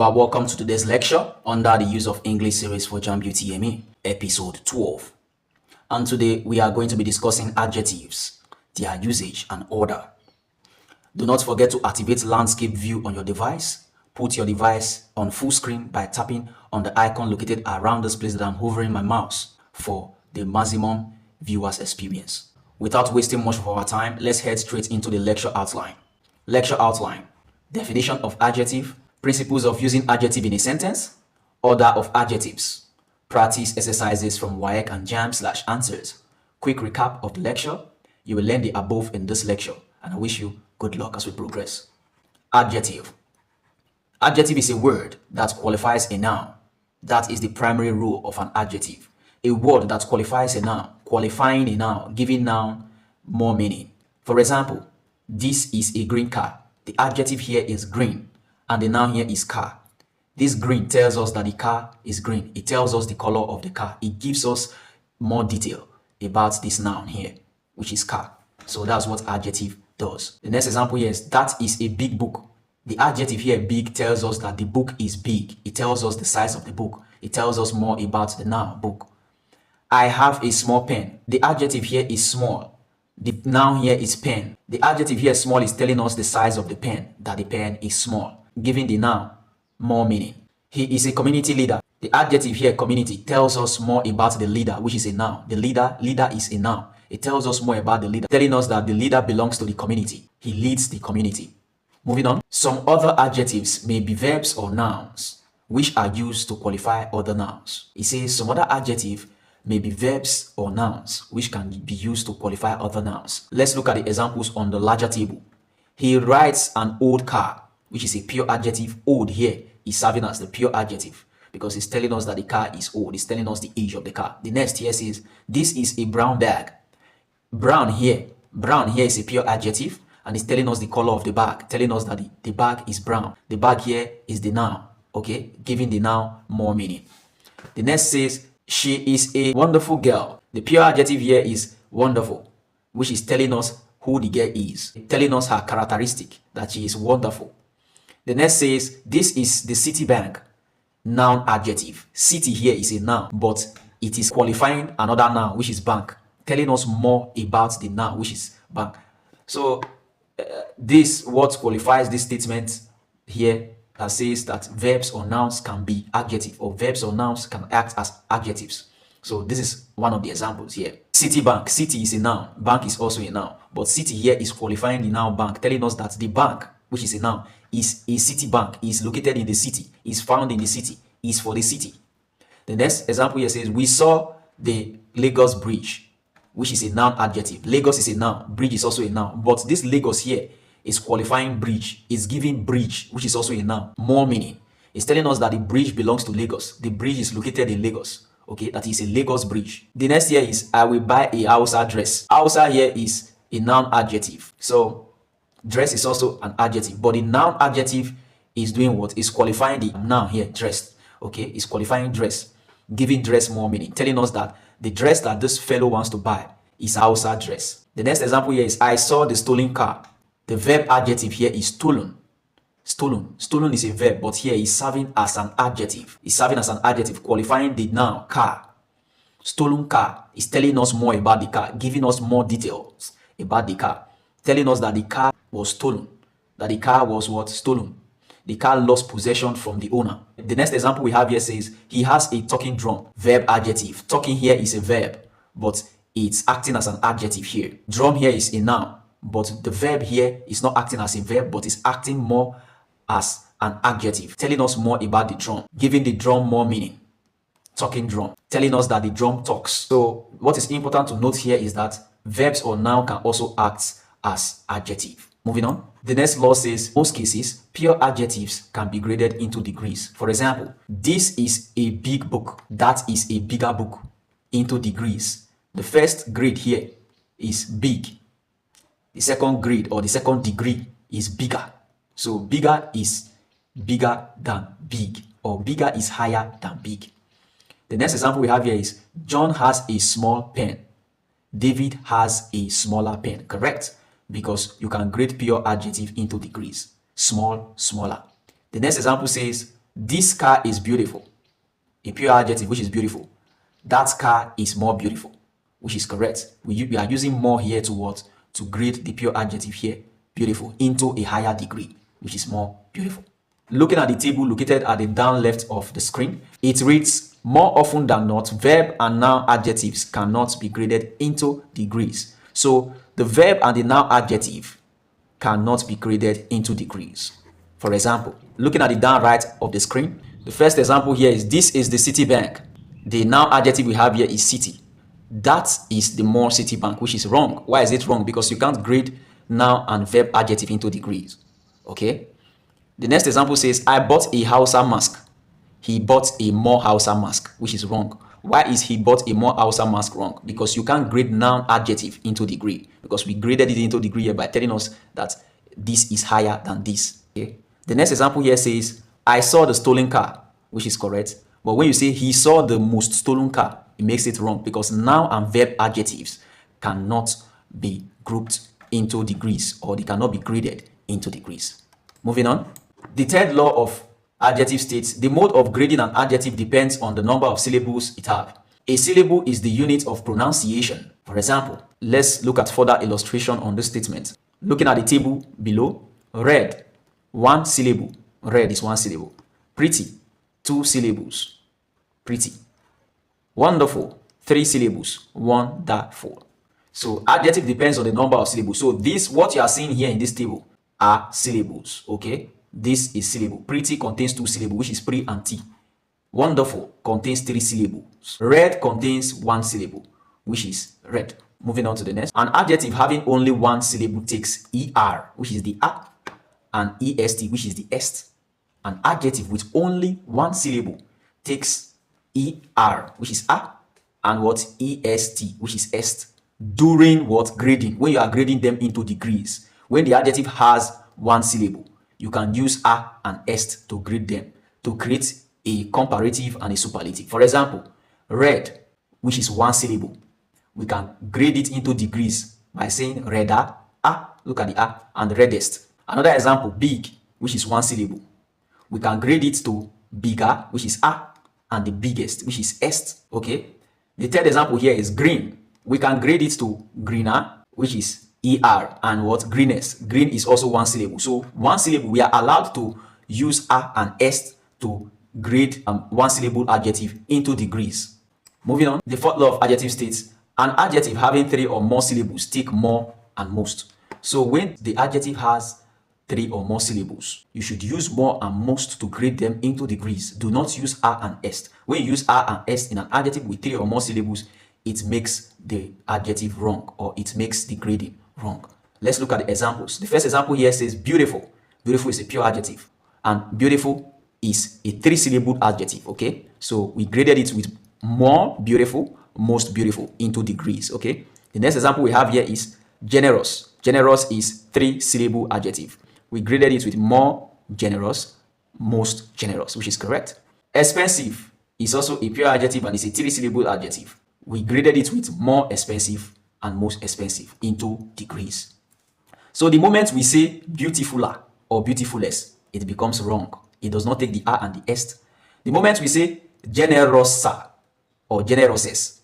Well, welcome to today's lecture under the Use of English series for JAMB UTME, episode 12. And today we are going to be discussing adjectives, their usage and order. Do not forget to activate landscape view on your device. Put your device on full screen by tapping on the icon located around this place that I'm hovering my mouse for the maximum viewers experience. Without wasting much of our time, let's head straight into the lecture outline. Lecture outline: definition of adjective, principles of using adjective in a sentence, order of adjectives, practice exercises from WAEC and JAMB/answers. Quick recap of the lecture. You will learn the above in this lecture, and I wish you good luck as we progress. Adjective. Adjective is a word that qualifies a noun. That is the primary rule of an adjective. A word that qualifies a noun, qualifying a noun, giving noun more meaning. For example, this is a green car. The adjective here is green, and the noun here is car. This green tells us that the car is green. It tells us the color of the car. It gives us more detail about this noun here, which is car. So that's what adjective does. The next example here is that is a big book. The adjective here, big, tells us that the book is big. It tells us the size of the book. It tells us more about the noun book. I have a small pen. The adjective here is small. The noun here is pen. The adjective here, small, is telling us the size of the pen, that the pen is small, giving the noun more meaning. He is a community leader. The adjective here, community, tells us more about the leader, which is a noun. The leader is a noun. It tells us more about the leader, telling us that the leader belongs to the community. He leads the community. Moving on. Some other adjectives may be verbs or nouns, which are used to qualify other nouns. It says some other adjective may be verbs or nouns, which can be used to qualify other nouns. Let's look at the examples on the larger table. He rides an old car, which is a pure adjective. Old here is serving as the pure adjective because it's telling us that the car is old. It's telling us the age of the car. The next here says, this is a brown bag. Brown here is a pure adjective, and it's telling us the color of the bag, telling us that the bag is brown. The bag here is the noun, okay, giving the noun more meaning. The next says, she is a wonderful girl. The pure adjective here is wonderful, which is telling us who the girl is, telling us her characteristic, that she is wonderful. The next says, this is the city bank. Noun adjective. City here is a noun, but it is qualifying another noun, which is bank, telling us more about the noun, which is bank. So this what qualifies this statement here that says that verbs or nouns can be adjective, or verbs or nouns can act as adjectives. So this is one of the examples here. City bank. City is a noun. Bank is also a noun. But city here is qualifying the noun bank, telling us that the bank, which is a noun, is a city bank, is located in the city, is found in the city, is for the city. The next example here says, we saw the Lagos bridge, which is a noun adjective. Lagos is a noun. Bridge is also a noun. But this Lagos here is qualifying bridge. It's giving bridge, which is also a noun, more meaning. It's telling us that the bridge belongs to Lagos. The bridge is located in Lagos. Okay, that is a Lagos bridge. The next here is, I will buy a Hausa dress. Hausa here is a noun adjective. So dress is also an adjective, but the noun adjective is doing what? Is qualifying the noun here, dressed. Okay, it's qualifying dress, giving dress more meaning, telling us that the dress that this fellow wants to buy is Hausa dress. The next example here is, I saw the stolen car. The verb adjective here is stolen. Stolen. Stolen is a verb, but here is serving as an adjective. It's serving as an adjective, qualifying the noun car. Stolen car is telling us more about the car, giving us more details about the car, telling us that the car was stolen, that the car was what? Stolen. The car lost possession from the owner. The next example we have here says, he has a talking drum. Verb adjective. Talking here is a verb, but it's acting as an adjective here. Drum here is a noun, but the verb here is not acting as a verb, but it's acting more as an adjective, telling us more about the drum, giving the drum more meaning. Talking drum, telling us that the drum talks. So what is important to note here is that verbs or noun can also act as adjective. Moving on. The next law says, most cases, pure adjectives can be graded into degrees. For example, this is a big book. That is a bigger book, into degrees. The first grade here is big. The second grade, or the second degree, is bigger. So bigger is bigger than big, or bigger is higher than big. The next example we have here is, John has a small pen. David has a smaller pen. Correct? Because you can grade pure adjective into degrees. Small, smaller. The next example says, This car is beautiful. A pure adjective, which is beautiful. That car is more beautiful, which is correct. We are using more here to what? To grade the pure adjective here, beautiful, into a higher degree, which is more beautiful. Looking at the table located at the down left of the screen, it reads, more often than not, verb and noun adjectives cannot be graded into degrees. So the verb and the noun adjective cannot be graded into degrees. For example, looking at the down right of the screen, the first example here is, this is the Citibank. The noun adjective we have here is city. That is the more Citibank, which is wrong. Why is it wrong? Because you can't grade noun and verb adjective into degrees. Okay. The next example says, I bought a Hausa mask. He bought a more Hausa mask, which is wrong. Why is he bought a more Hausa mask wrong? Because you can't grade noun adjective into degree, because we graded it into degree here by telling us that this is higher than this. Okay. The next example here says, I saw the stolen car, which is correct. But when you say he saw the most stolen car, it makes it wrong, because noun and verb adjectives cannot be grouped into degrees, or they cannot be graded into degrees. Moving on. The third law of adjective states, the mode of grading an adjective depends on the number of syllables it has. A syllable is the unit of pronunciation. For example, let's look at further illustration on this statement. Looking at the table below, red, 1 syllable. Red is 1 syllable. Pretty, 2 syllables. Pretty. Wonderful, 3 syllables. Wonderful. So adjective depends on the number of syllables. So this, what you are seeing here in this table, are syllables. Okay, this is syllable. Pretty contains 2 syllables, which is pre and t. Wonderful contains 3 syllables. Red contains 1 syllable, which is red. Moving on to the next. An adjective having only 1 syllable takes er, which is the a, and est, which is the est. An adjective with only 1 syllable takes er, which is a, and what? est, which is est. During what? Grading. When you are grading them into degrees. When the adjective has 1 syllable, you can use a and est to grade them, to create a comparative and a superlative. For example, red, which is 1 syllable, we can grade it into degrees by saying redder, look at the a, and reddest. Another example, big, which is 1 syllable, we can grade it to bigger, which is a, and the biggest, which is est. Okay. The third example here is green. We can grade it to greener, which is er, and what? Greenest. Green is also 1 syllable. So 1 syllable, we are allowed to use a and est to grade 1 syllable adjective into degrees. Moving on, the fourth law of adjective states, an adjective having 3 or more syllables take more and most. So when the adjective has 3 or more syllables, you should use more and most to grade them into degrees. Do not use a and est. When you use a and est in an adjective with 3 or more syllables, it makes the adjective wrong, or it makes the grading wrong. Let's look at the examples. The first example here says beautiful. Beautiful is a pure adjective, and beautiful is a 3-syllable adjective. Okay, so we graded it with more beautiful, most beautiful into degrees. Okay, the next example we have here is generous. Generous is 3-syllable adjective. We graded it with more generous, most generous, which is correct. Expensive is also a pure adjective, and it's a 3-syllable adjective. We graded it with more expensive and most expensive into degrees. So the moment we say beautifuler or beautifulest, it becomes wrong. It does not take the a and the est. The moment we say generosa or generoses,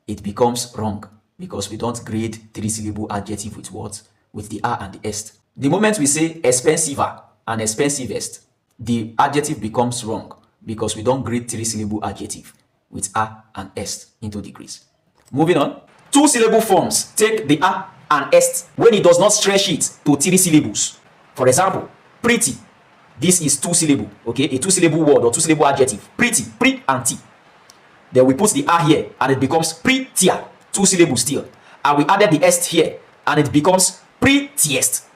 it becomes wrong, because we don't grade 3-syllable adjective with what? With the a and the est. The moment we say expensiver and expensivest, the adjective becomes wrong, because we don't grade 3-syllable adjective with a and est into degrees. Moving on. 2-syllable forms take the a and est when it does not stretch it to 3 syllables. For example, pretty. This is 2-syllable, okay? A 2-syllable word or 2-syllable adjective. Pretty, pre and t. Then we put the a here and it becomes prettier, 2 syllables still. And we added the est here and it becomes prettiest.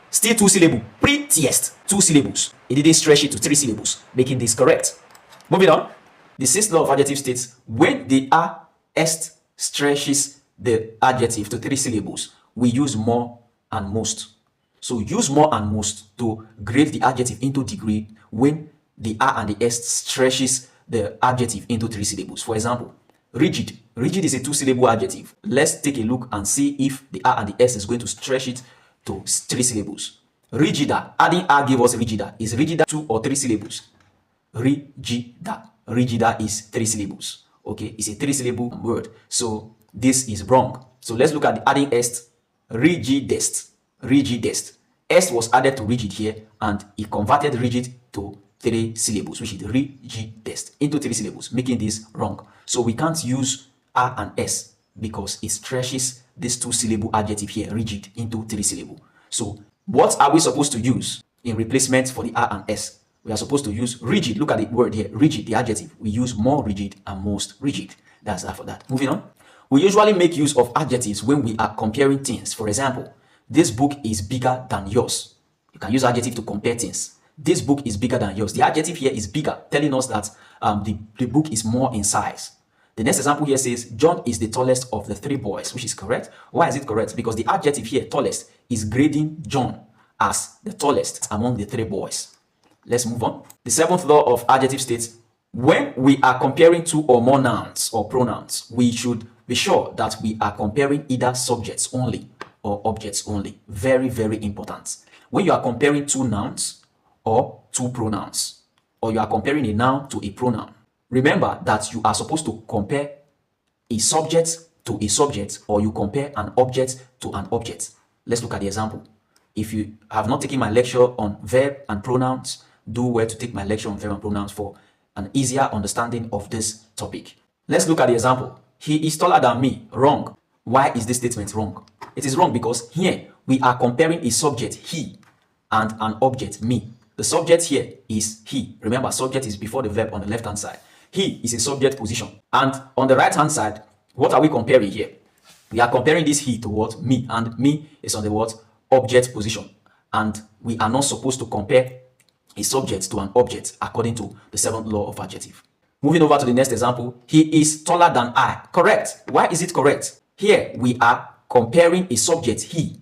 Still 2-syllable, prettiest, 2 syllables. It didn't stretch it to 3 syllables, making this correct. Moving on. The 6th law of adjective states, when the a est stretches the adjective to 3 syllables, we use more and most. So use more and most to grade the adjective into degree when the a and the est stretches the adjective into 3 syllables. For example, rigid. Rigid is a 2-syllable adjective. Let's take a look and see if the a and the est is going to stretch it to 3 syllables. Rigida, adding a gave us rigida. Is rigida 2 or 3 syllables? rigida. Rigida is 3 syllables. Okay, it's a 3-syllable word. So this is wrong. So let's look at the adding est. Rigidest. Rigidest. Est was added to rigid here, and it converted rigid to 3 syllables, which is rigidest, into 3 syllables, making this wrong. So we can't use a and s because it stretches this 2-syllable adjective here, rigid, into 3 syllables. So what are we supposed to use in replacement for the a and s? We are supposed to use rigid. Look at the word here, rigid, the adjective. We use more rigid and most rigid. That's that for that. Moving on. We usually make use of adjectives when we are comparing things. For example, this book is bigger than yours. You can use adjective to compare things. This book is bigger than yours. The adjective here is bigger, telling us that the book is more in size. The next example here says, John is the tallest of the 3 boys, which is correct. Why is it correct? Because the adjective here, tallest, is grading John as the tallest among the 3 boys. Let's move on. The 7th law of adjective states, when we are comparing 2 or more nouns or pronouns, we should be sure that we are comparing either subjects only or objects only. Very, very important. When you are comparing 2 nouns or 2 pronouns, or you are comparing a noun to a pronoun, remember that you are supposed to compare a subject to a subject, or you compare an object to an object. Let's look at the example. If you have not taken my lecture on verb and pronouns, do well to take my lecture on verb and pronouns for an easier understanding of this topic. Let's look at the example. He is taller than me. Wrong. Why is this statement wrong? It is wrong because here we are comparing a subject, he, and an object, me. The subject here is he. Remember, subject is before the verb on the left-hand side. He is a subject position. And on the right-hand side, what are we comparing here? We are comparing this he to what? Me. And me is on the what? Object position. And we are not supposed to compare a subject to an object according to the 7th law of adjective. Moving over to the next example, he is taller than I. Correct. Why is it correct? Here we are comparing a subject he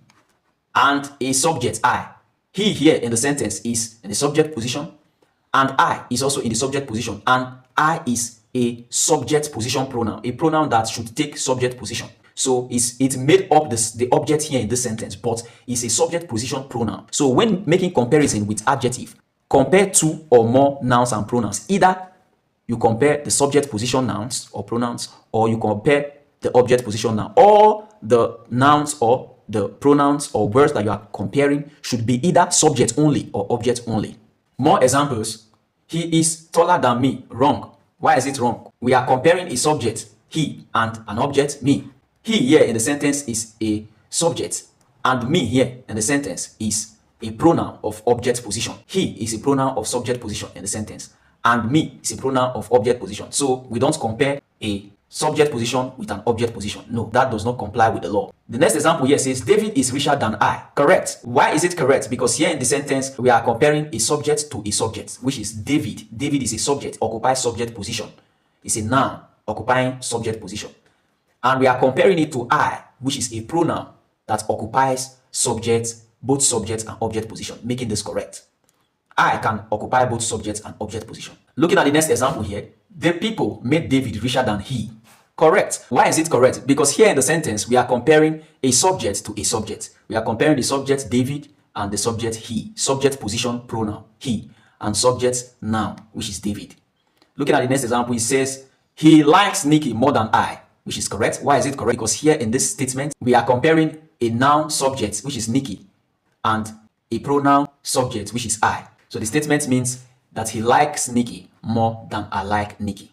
and a subject I. He here in the sentence is in the subject position, and I is also in the subject position, and I is a subject position pronoun, a pronoun that should take subject position. So it made up the object here in this sentence, but it's a subject position pronoun. So when making comparison with adjective, compare 2 or more nouns and pronouns. Either you compare the subject position nouns or pronouns, or you compare the object position noun. All the nouns or the pronouns or words that you are comparing should be either subject only or object only. More examples. He is taller than me. Wrong. Why is it wrong? We are comparing a subject, he, and an object, me. He here in the sentence is a subject, and me here in the sentence is a pronoun of object position. He is a pronoun of subject position in the sentence, and me is a pronoun of object position. So we don't compare a subject position with an object position. No, that does not comply with the law. The next example here says, David is richer than I. Correct. Why is it correct? Because here in the sentence, we are comparing a subject to a subject, which is David. David is a subject, occupies subject position. It's a noun, occupying subject position. And we are comparing it to I, which is a pronoun that occupies subject, both subject and object position, making this correct. I can occupy both subject and object position. Looking at the next example here, the people made David richer than he. Correct. Why is it correct? Because here in the sentence, we are comparing a subject to a subject. We are comparing the subject David and the subject he. Subject position pronoun he, and subject noun, which is David. Looking at the next example, it says, he likes Nikki more than I, which is correct. Why is it correct? Because here in this statement, we are comparing a noun subject, which is Nikki, and a pronoun subject, which is I. So the statement means that he likes Nikki more than I like Nikki.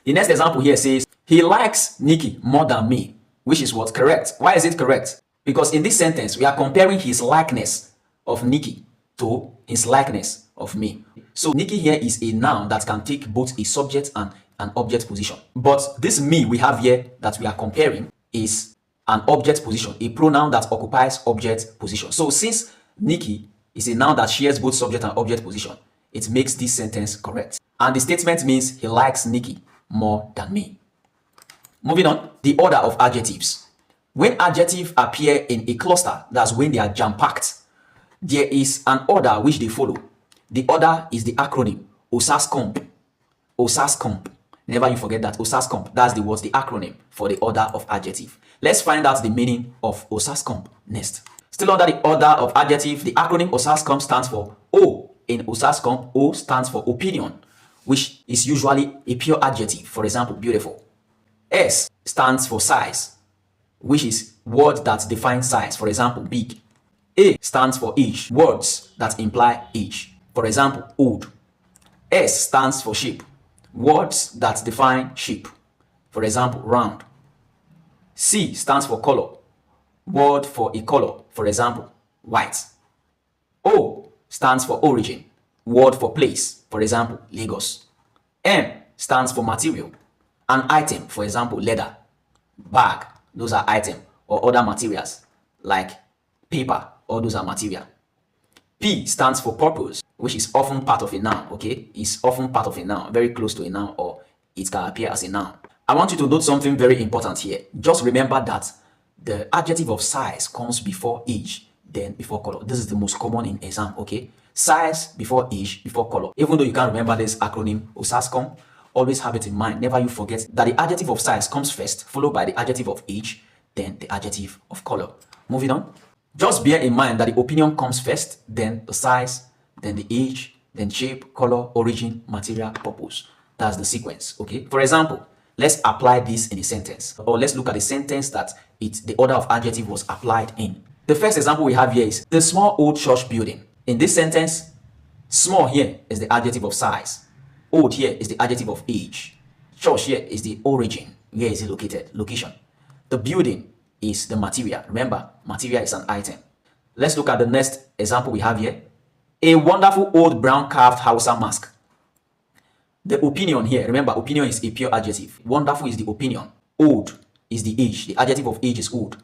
The next example here says, he likes Nikki more than me, which is what? Correct. Why is it correct? Because in this sentence, we are comparing his likeness of Nikki to his likeness of me. So Nikki here is a noun that can take both a subject and an object position. But this me we have here that we are comparing is an object position, a pronoun that occupies object position. So since Nikki is a noun that shares both subject and object position, it makes this sentence correct. And the statement means he likes Nikki more than me. Moving on, the order of adjectives. When adjectives appear in a cluster, that's when they are jam-packed, there is an order which they follow. The order is the acronym OSASCOMP. OSASCOMP. Never you forget that OSASCOMP. That's the acronym for the order of adjective. Let's find out the meaning of OSASCOMP next. Still under the order of adjective, the acronym OSASCOMP stands for O. In OSASCOMP, O stands for opinion. which is usually a pure adjective, for example, beautiful. S stands for size, which is word that defines size, for example, big. A stands for age, words that imply age, for example, old. S stands for shape, words that define shape, for example, round. C stands for color, word for a color, for example, white. O stands for origin, word for place, for example, Lagos. M stands for material, an item, for example, leather. Bag, those are item, or other materials like paper, all those are material. P stands for purpose, which is often part of a noun, okay? It's often part of a noun, very close to a noun, or it can appear as a noun. I want you to note something very important here. Just remember that the adjective of size comes before age, then before color. This is the most common in exam, okay? Size before age, before color. Even though you can't remember this acronym, OSASCOM, always have it in mind. Never you forget that the adjective of size comes first, followed by the adjective of age, then the adjective of color. Moving on. Just bear in mind that the opinion comes first, then the size, then the age, then shape, color, origin, material, purpose. That's the sequence, okay? For example, let's apply this in a sentence, or let's look at a sentence that the order of adjective was applied in. The first example we have here is the small old church building. In this sentence, small here is the adjective of size. Old here is the adjective of age. Church here is the origin. Where is it located? Location. The building is the material. Remember, material is an item. Let's look at the next example we have here. A wonderful old brown carved Hausa mask. The opinion here, remember, opinion is a pure adjective. Wonderful is the opinion. Old is the age. The adjective of age is old.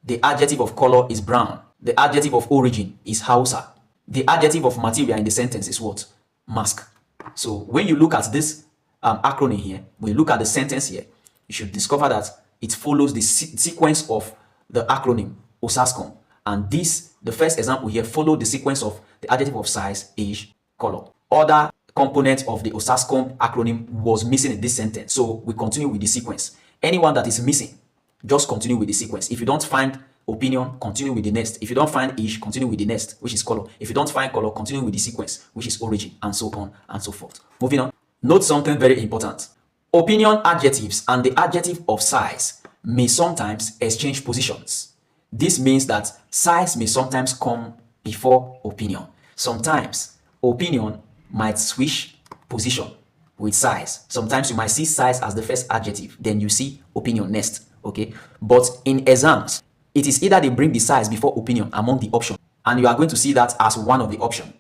The adjective of color is brown. The adjective of origin is Hausa. The adjective of material in the sentence is what? Mask. So when you look at this acronym here, when you look at the sentence here, you should discover that it follows the sequence of the acronym OSASCOM. And the first example here, followed the sequence of the adjective of size, age, color. Other component of the OSASCOM acronym was missing in this sentence. So we continue with the sequence. Anyone that is missing, just continue with the sequence. If you don't find opinion, continue with the next. If you don't find age, continue with the next, which is color. If you don't find color, continue with the sequence, which is origin, and so on and so forth. Moving on. Note something very important. Opinion adjectives and the adjective of size may sometimes exchange positions. This means that size may sometimes come before opinion. Sometimes opinion might switch position with size. Sometimes you might see size as the first adjective, then you see opinion next, okay? But in exams, it is either they bring the size before opinion among the options, and you are going to see that as one of the options,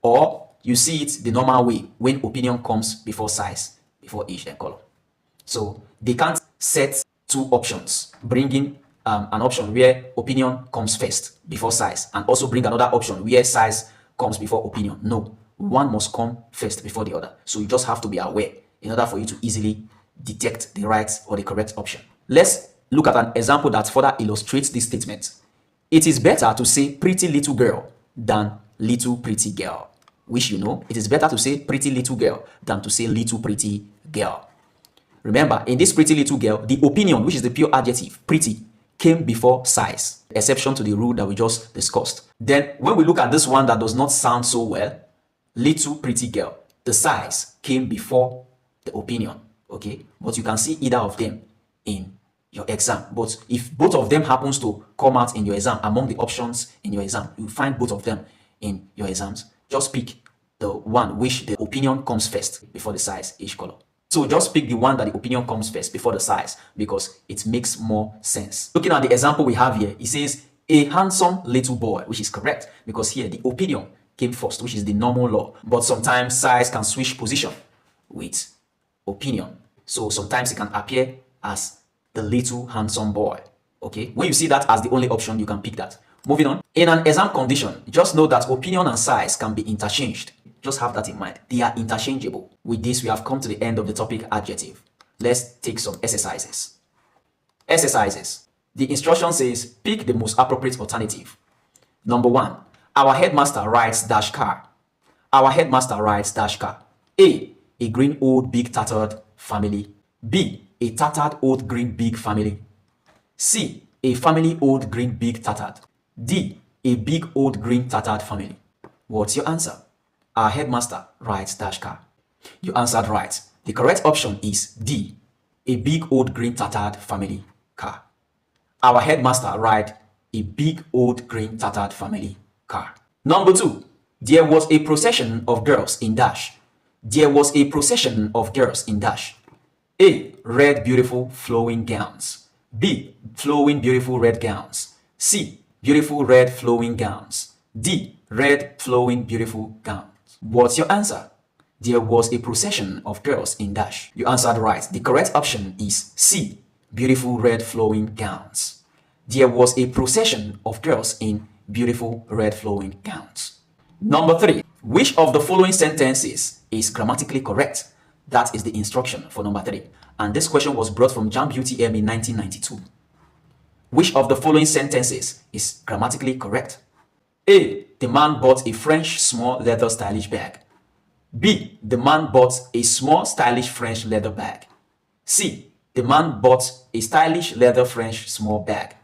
or you see it the normal way when opinion comes before size, before age and color. So they can't set two options, bringing an option where opinion comes first before size, and also bring another option where size comes before opinion. No, one must come first before the other. So you just have to be aware in order for you to easily detect the right or the correct option. Let's look at an example that further illustrates this statement. It is better to say pretty little girl than little pretty girl. Which you know, it is better to say pretty little girl than to say little pretty girl. Remember, in this pretty little girl, the opinion, which is the pure adjective, pretty, came before size, exception to the rule that we just discussed. Then when we look at this one that does not sound so well, little pretty girl, the size came before the opinion, okay? But you can see either of them in your exam. But if both of them happens to come out in your exam, among the options in your exam, you find both of them in your exams. Just pick the one which the opinion comes first before the size, age, color. So just pick the one that the opinion comes first before the size, because it makes more sense. Looking at the example we have here, it says a handsome little boy, which is correct because here the opinion came first, which is the normal law. But sometimes size can switch position with opinion. So sometimes it can appear as the little handsome boy. Okay, when you see that as the only option, you can pick that. Moving on. In an exam condition, just know that opinion and size can be interchanged. Just have that in mind. They are interchangeable. With this, we have come to the end of the topic adjective. Let's take some exercises. Exercises. The instruction says, pick the most appropriate alternative. Number 1. Our headmaster rides dash car. Our headmaster rides dash car. A green old big tattered family. B, a tattered old green big family. C, a family old green big tattered. D, a big old green tattered family. What's your answer? Our headmaster rides dash car. You answered right. The correct option is D, a big old green tattered family car. Our headmaster ride a big old green tattered family car. Number 2, there was a procession of girls in dash. There was a procession of girls in dash. A, red beautiful flowing gowns. B, flowing beautiful red gowns. C, beautiful red flowing gowns. D, red flowing beautiful gowns. What's your answer? There was a procession of girls in dash. You answered right. The correct option is C, beautiful red flowing gowns. There was a procession of girls in beautiful red flowing gowns. Number 3, which of the following sentences is grammatically correct? That is the instruction for number 3. And this question was brought from JAMB UTM in 1992. Which of the following sentences is grammatically correct? A, the man bought a French small leather stylish bag. B, the man bought a small stylish French leather bag. C, the man bought a stylish leather French small bag.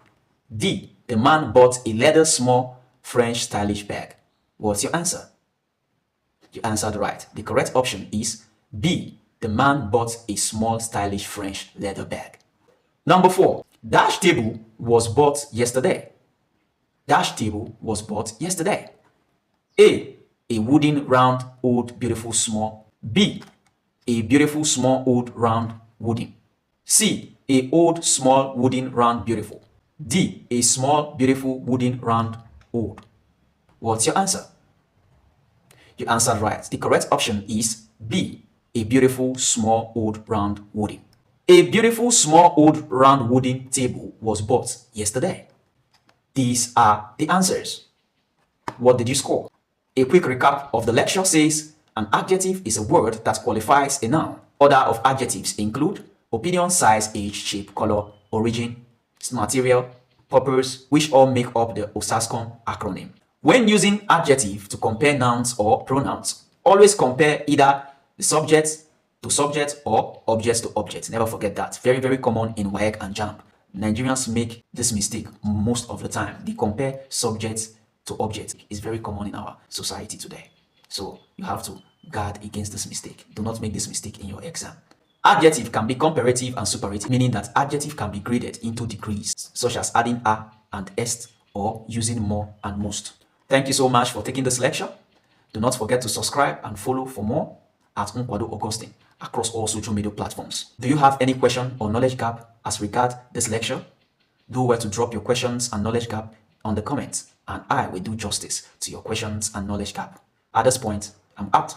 D, the man bought a leather small French stylish bag. What's your answer? You answered right. The correct option is B, the man bought a small stylish French leather bag. Number 4, dash table was bought yesterday. Dash table was bought yesterday. A wooden round old beautiful small. B, a beautiful small old round wooden. C, a old small wooden round beautiful. D, a small beautiful wooden round old. What's your answer? You answered right. The correct option is B, a beautiful small old round wooden. A beautiful small old round wooden table was bought yesterday. These are the answers. What did you score? A quick recap of the lecture says an adjective is a word that qualifies a noun. Other of adjectives include opinion, size, age, shape, color, origin, material, purpose, which all make up the OSASCON acronym. When using adjective to compare nouns or pronouns, always compare either the subject to subject or object to object. Never forget that. Very, very common in WAEC and JAMB. Nigerians make this mistake most of the time. They compare subject to object. It's very common in our society today. So you have to guard against this mistake. Do not make this mistake in your exam. Adjective can be comparative and superlative, meaning that adjective can be graded into degrees, such as adding a and est or using more and most. Thank you so much for taking this lecture. Do not forget to subscribe and follow for more at Nkwado Augustine across all social media platforms. Do you have any question or knowledge gap as regard this lecture? Do well to drop your questions and knowledge gap on the comments, and I will do justice to your questions and knowledge gap. At this point, I'm out.